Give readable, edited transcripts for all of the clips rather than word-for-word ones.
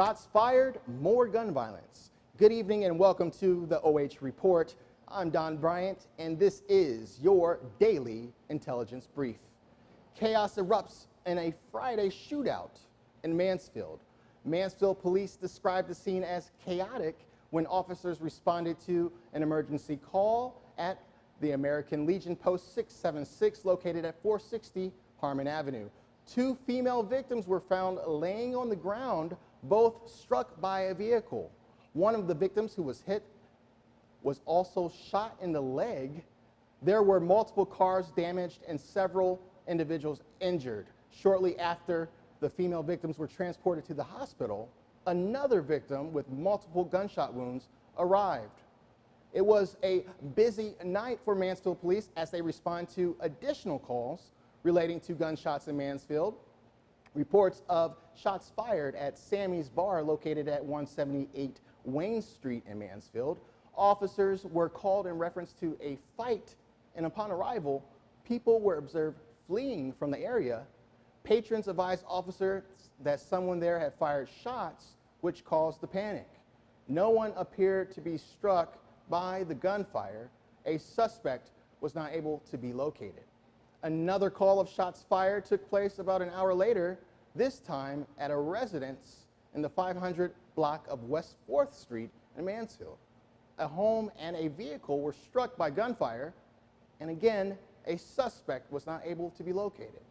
Shots fired, more gun violence. Good evening and welcome to the OH Report. I'm Don Bryant and this is your daily intelligence brief. Chaos erupts in a Friday shootout in Mansfield. Mansfield police described the scene as chaotic when officers responded to an emergency call at the American Legion Post 676 located at 460 Harmon Avenue. Two female victims were found laying on the ground, both struck by a vehicle. One of the victims who was hit was also shot in the leg. There were multiple cars damaged and several individuals injured. Shortly after the female victims were transported to the hospital, another victim with multiple gunshot wounds arrived. It was a busy night for Mansfield police as they respond to additional calls relating to gunshots in Mansfield. Reports of shots fired at Sammy's Bar located at 178 Wayne Street in Mansfield. Officers were called in reference to a fight, and upon arrival, people were observed fleeing from the area. Patrons advised officers that someone there had fired shots, which caused the panic. No one appeared to be struck by the gunfire. A suspect was not able to be located. Another call of shots fired took place about an hour later, this time at a residence in the 500 block of West 4th Street in Mansfield. A home and a vehicle were struck by gunfire, and again, a suspect was not able to be located.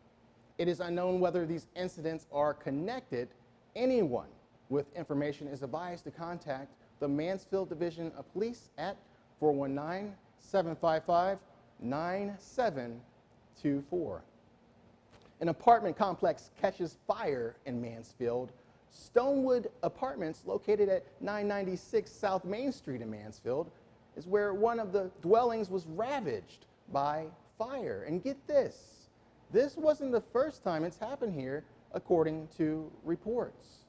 It is unknown whether these incidents are connected. Anyone with information is advised to contact the Mansfield Division of Police at 419-755-9724. An apartment complex catches fire in Mansfield. Stonewood Apartments, located at 996 South Main Street in Mansfield, is where one of the dwellings was ravaged by fire. And get this, this wasn't the first time it's happened here, according to reports.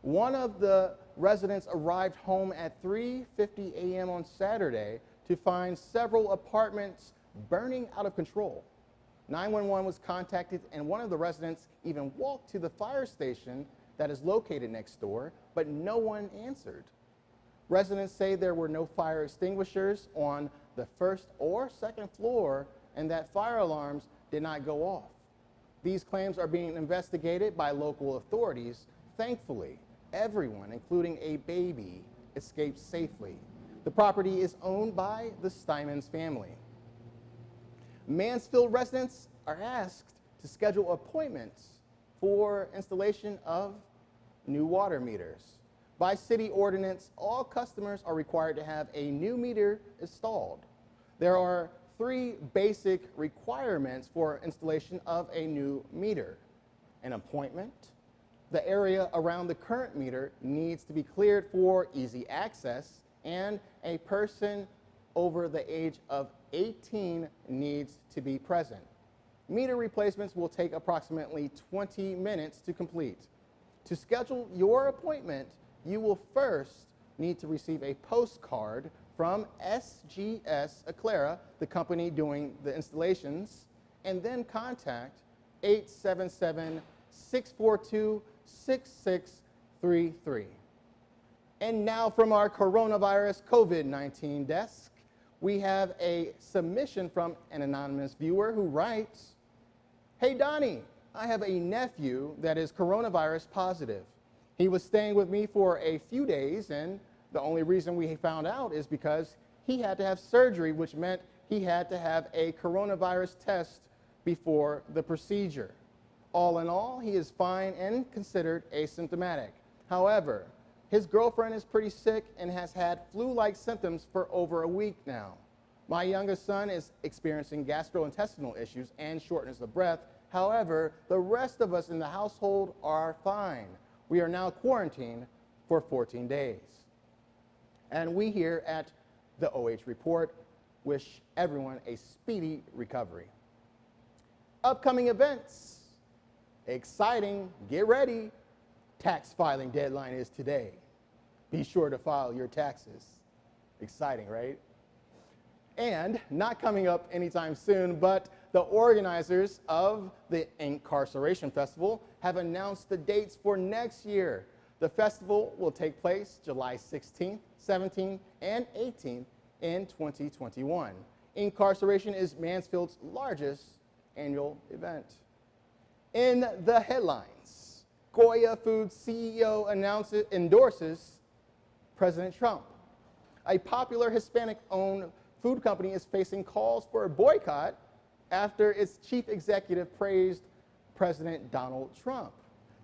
One of the residents arrived home at 3:50 a.m. on Saturday to find several apartments burning out of control. 911 was contacted, and one of the residents even walked to the fire station that is located next door, but no one answered. Residents say there were no fire extinguishers on the first or second floor and that fire alarms did not go off. These claims are being investigated by local authorities. Thankfully, everyone, including a baby, escaped safely. The property is owned by the Steinmans family. Mansfield residents are asked to schedule appointments for installation of new water meters. By city ordinance, all customers are required to have a new meter installed. There are three basic requirements for installation of a new meter: an appointment, the area around the current meter needs to be cleared for easy access, and a person over the age of 18 needs to be present. Meter replacements will take approximately 20 minutes to complete. To schedule your appointment, you will first need to receive a postcard from SGS Aclara, the company doing the installations, and then contact 877-642-6633. And now from our coronavirus COVID-19 desk, we have a submission from an anonymous viewer who writes, "Hey Donnie, I have a nephew that is coronavirus positive. He was staying with me for a few days, and the only reason we found out is because he had to have surgery, which meant he had to have a coronavirus test before the procedure. All in all, he is fine and considered asymptomatic. However, his girlfriend is pretty sick and has had flu-like symptoms for over a week now. My youngest son is experiencing gastrointestinal issues and shortness of breath. However, the rest of us in the household are fine. We are now quarantined for 14 days. And we here at the OH Report wish everyone a speedy recovery. Upcoming events. Exciting, get ready. Tax filing deadline is today. Be sure to file your taxes. Exciting, right? And not coming up anytime soon, but the organizers of the Incarceration Festival have announced the dates for next year. The festival will take place July 16th, 17th, and 18th in 2021. Incarceration is Mansfield's largest annual event. In the headlines, Goya Foods CEO endorses President Trump. A popular Hispanic-owned food company is facing calls for a boycott after its chief executive praised President Donald Trump.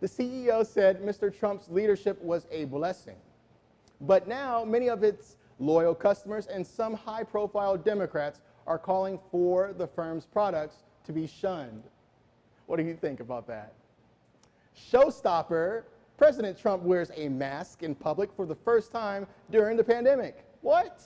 The CEO said Mr. Trump's leadership was a blessing. But now many of its loyal customers and some high-profile Democrats are calling for the firm's products to be shunned. What do you think about that? Showstopper, President Trump wears a mask in public for the first time during the pandemic. What?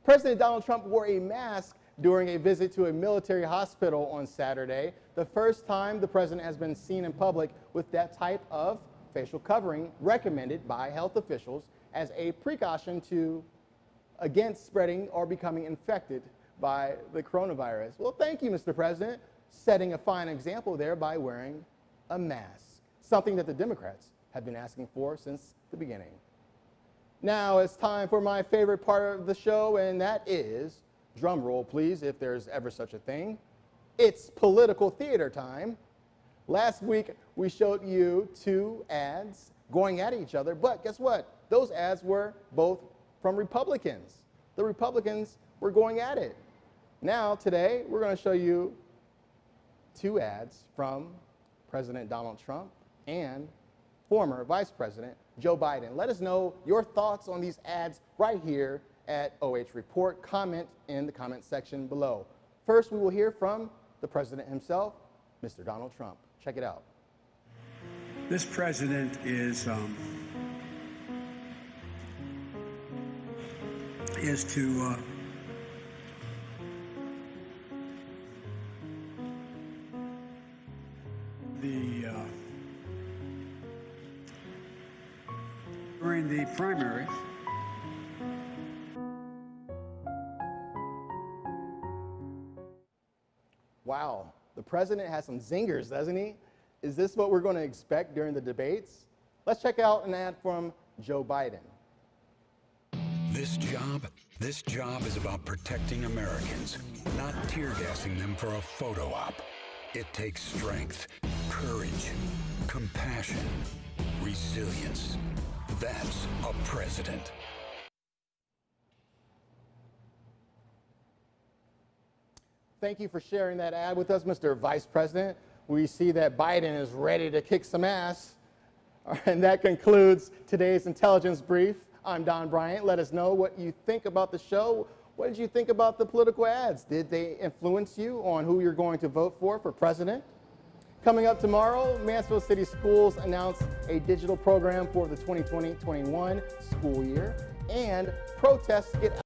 President Donald Trump wore a mask during a visit to a military hospital on Saturday, the first time the president has been seen in public with that type of facial covering recommended by health officials as a precaution against spreading or becoming infected by the coronavirus. Well, thank you, Mr. President, setting a fine example there by wearing a mask, something that the Democrats have been asking for since the beginning. Now it's time for my favorite part of the show, and that is, drum roll please, if there's ever such a thing, it's political theater time. Last week we showed you two ads going at each other, but guess what? Those ads were both from Republicans. The Republicans were going at it. Now today we're going to show you two ads from President Donald Trump and former Vice President Joe Biden. Let us know your thoughts on these ads right here at OH Report. Comment in the comment section below. First, we will hear from the president himself, Mr. Donald Trump. Check it out. This president is to during the primaries. Wow, the president has some zingers, doesn't he? Is this what we're going to expect during the debates? Let's check out an ad from Joe Biden. This job is about protecting Americans, not tear-gassing them for a photo op. It takes strength, courage, compassion, resilience. That's a president. Thank you for sharing that ad with us, Mr. Vice President. We see that Biden is ready to kick some ass. And that concludes today's intelligence brief. I'm Don Bryant. Let us know what you think about the show. What did you think about the political ads? Did they influence you on who you're going to vote for president? Coming up tomorrow, Mansfield City Schools announced a digital program for the 2020-21 school year, and protests get